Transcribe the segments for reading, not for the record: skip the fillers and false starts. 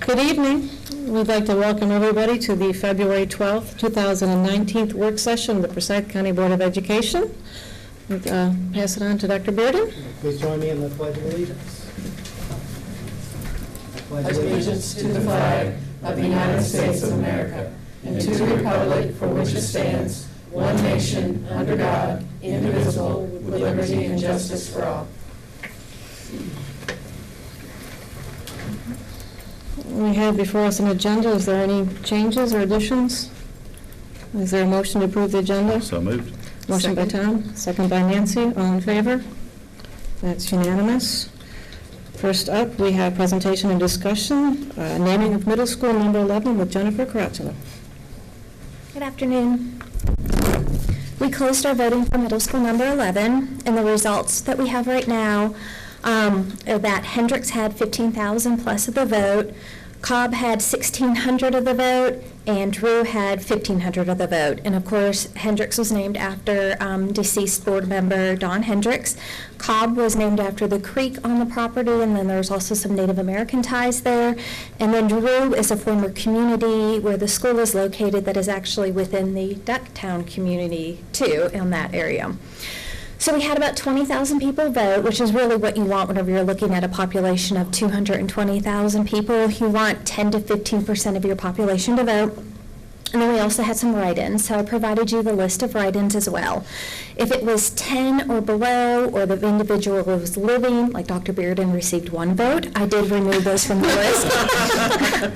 Good evening. We'd like to welcome everybody to the February 12th, 2019 work session of the Forsyth County Board of Education. Pass it on to Dr. Bearden. Please join me in the Pledge of Allegiance. I pledge allegiance to the flag of the United States of America and to the republic for which it stands, one nation, under God, indivisible, with liberty and justice for all. We have before us an agenda. Is there any changes or additions? Is there a motion to approve the agenda? So moved. Motion by Tom, second by Nancy. All in favor? That's unanimous. First up, we have presentation and discussion, naming of middle school number 11 with Jennifer Caracciolo. Good afternoon. We closed our voting for middle school number 11, and the results that we have right now are that Hendricks had 15,000 plus of the vote, Cobb had 1,600 of the vote, and Drew had 1,500 of the vote. And of course, Hendricks was named after deceased board member Don Hendricks. Cobb was named after the creek on the property, and then there's also some Native American ties there. And then Drew is a former community where the school is located that is actually within the Ducktown community too in that area. So we had about 20,000 people vote, which is really what you want whenever you're looking at a population of 220,000 people. You want 10 to 15% of your population to vote. And then we also had some write-ins, so I provided you the list of write-ins as well. If it was 10 or below, or the individual was living, like Dr. Bearden received 1 vote, I did remove those from the list.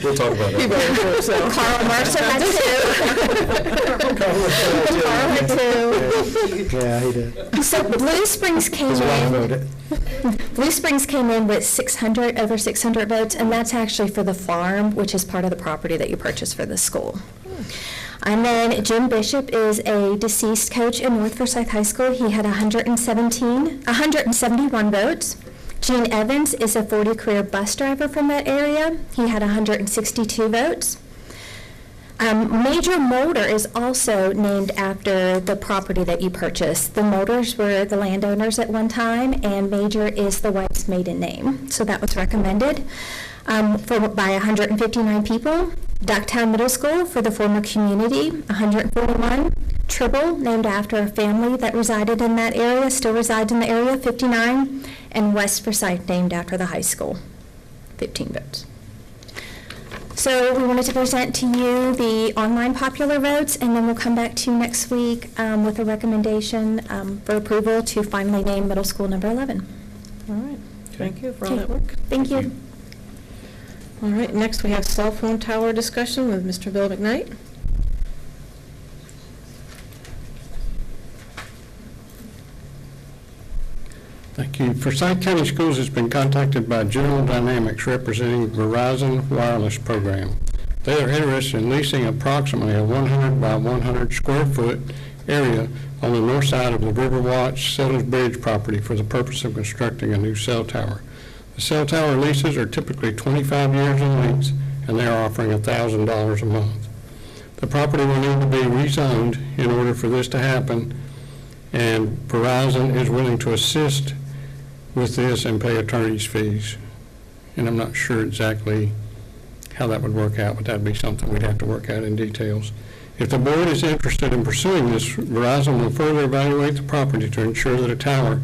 We'll talk about that. Carl Mercer had 2. Carl had 2. Yeah, he did. So Blue Springs came in. Blue Springs came in with over 600 votes, and that's actually for the farm, which is part of the property that you purchased for the school. And then Jim Bishop is a deceased coach in North Forsyth High School. He had 171 votes. Gene Evans is a 40 career bus driver from that area. He had 162 votes. Major Motor is also named after the property that you purchased. The Motors were the landowners at one time, and Major is the wife's maiden name. So that was recommended by 159 people. Ducktown Middle School for the former community, 141. Tribble, named after a family that resided in that area, still resides in the area, 59. And West Forsyth, named after the high school, 15 votes. So we wanted to present to you the online popular votes, and then we'll come back to you next week with a recommendation for approval to finally name middle school number 11. All right. Thank you for all that work. Thank you. All right. Next, we have cell phone tower discussion with Mr. Bill McKnight. Thank you. Forsyth County Schools has been contacted by General Dynamics representing Verizon Wireless Program. They are interested in leasing approximately a 100 by 100 square foot area on the north side of the Riverwatch Settlers Bridge property for the purpose of constructing a new cell tower. The cell tower leases are typically 25 years in length, and they are offering $1,000 a month. The property will need to be rezoned in order for this to happen, and Verizon is willing to assist with this and pay attorney's fees. And I'm not sure exactly how that would work out, but that'd be something we'd have to work out in details. If the board is interested in pursuing this, Verizon will further evaluate the property to ensure that a tower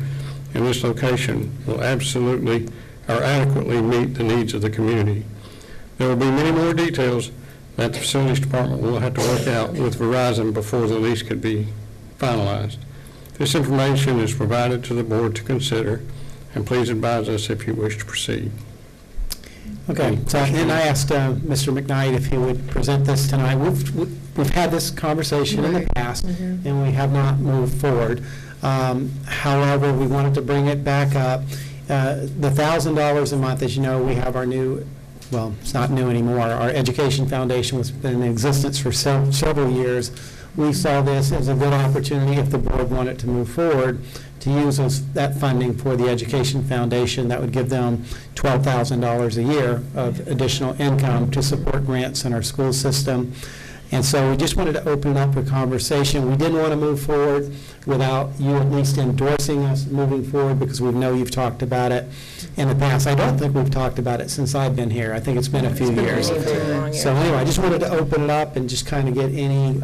in this location will absolutely or adequately meet the needs of the community. There will be many more details that the facilities department will have to work out with Verizon before the lease could be finalized. This information is provided to the board to consider, and please advise us if you wish to proceed. Okay, so then I asked Mr. McKnight if he would present this tonight. We've had this conversation in the past, and we have not moved forward. However, we wanted to bring it back up. The $1,000 a month, as you know, we have our new, well, it's not new anymore. Our education foundation was been in existence for several years. We saw this as a good opportunity, if the board wanted to move forward, to use that funding for the education foundation. That would give them $12,000 a year of additional income to support grants in our school system. And so we just wanted to open it up for conversation. We didn't want to move forward without you at least endorsing us moving forward, because we know you've talked about it in the past. I don't think we've talked about it since I've been here. I think it's been a few years. So anyway, I just wanted to open it up and just kind of get any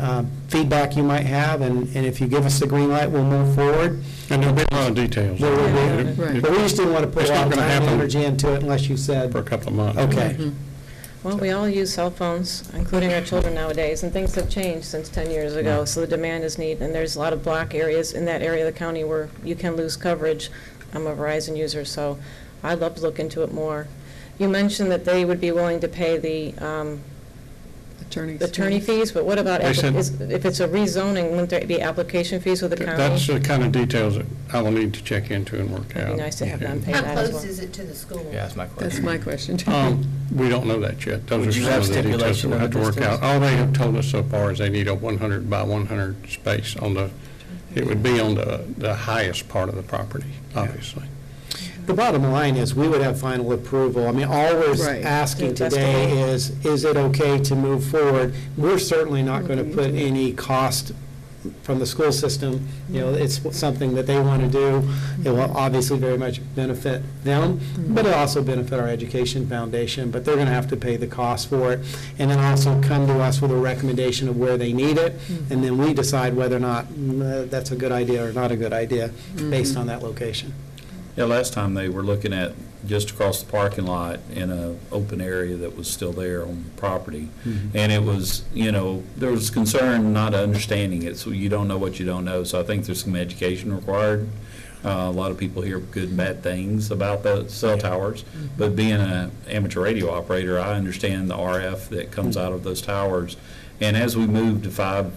feedback you might have, and if you give us the green light, we'll move forward. And there'll be a lot of details. There will be. It- But we just didn't want to put It's a lot not of gonna time and happen energy into it unless you said. For a couple of months. Okay. Well, we all use cell phones, including our children nowadays, and things have changed since 10 years ago, so the demand is neat, and there's a lot of black areas in that area of the county where you can lose coverage. I'm a Verizon user, so I'd love to look into it more. You mentioned that they would be willing to pay the attorney fees, but what about, They said- if it's a rezoning, wouldn't there be application fees with the county? That's the kind of details that I will need to check into and work It'd out. be nice to have them pay How that as close well. is it to the school? Yeah, that's my question. That's my question, too. We don't know that yet. Those Would are you some have of the details that stipulation we'll on have to the work distance? out. All they have told us so far is they need a 100 by 100 space on the, it would be on the highest part of the property, obviously. The bottom line is, we would have final approval. I mean, all we're Right. asking Yeah, today testimony. is it okay to move forward? We're certainly not going to put any cost from the school system. You know, it's something that they want to do. It will obviously very much benefit them, but it'll also benefit our education foundation. But they're going to have to pay the cost for it, and then also come to us with a recommendation of where they need it, and then we decide whether or not that's a good idea or not a good idea based on that location. Yeah, last time they were looking at just across the parking lot in a open area that was still there on the property. And it was, there was concern not understanding it, so you don't know what you don't know. So I think there's some education required. A lot of people hear good and bad things about the cell towers, but being an amateur radio operator, I understand the RF that comes out of those towers. And as we move to 5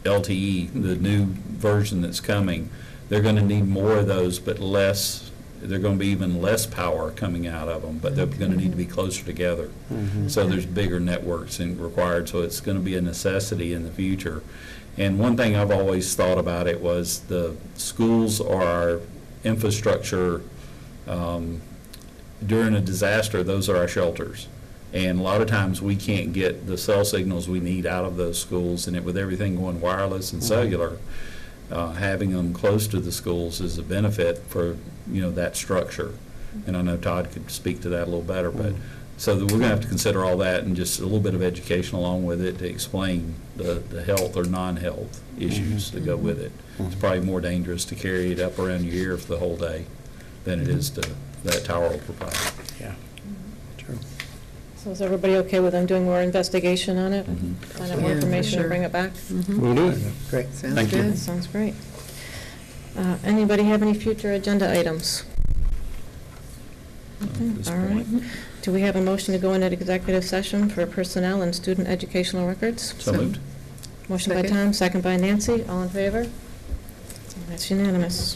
LTE, the new version that's coming, they're going to need more of those, but less. They're going to be even less power coming out of them, but they're going to need to be closer together. So there's bigger networks required, so it's going to be a necessity in the future. And one thing I've always thought about it was the schools are our infrastructure. During a disaster, those are our shelters. And a lot of times we can't get the cell signals we need out of those schools, and with everything going wireless and cellular, having them close to the schools is a benefit for, that structure. And I know Todd could speak to that a little better, but so that we're going to have to consider all that and just a little bit of education along with it to explain the health or non-health issues that go with it. It's probably more dangerous to carry it up around your ear for the whole day than it is to that tower will provide. Yeah, true. So is everybody okay with them doing more investigation on it? Find out more Yeah, for information and sure. bring it back? We'll do it. Great. Sounds Thank you. good. That sounds great. Anybody have any future agenda items? Okay, At this all right. point. Do we have a motion to go into executive session for personnel and student educational records? So moved. Motion by Second. Tom, second by Nancy. All in favor? That's unanimous.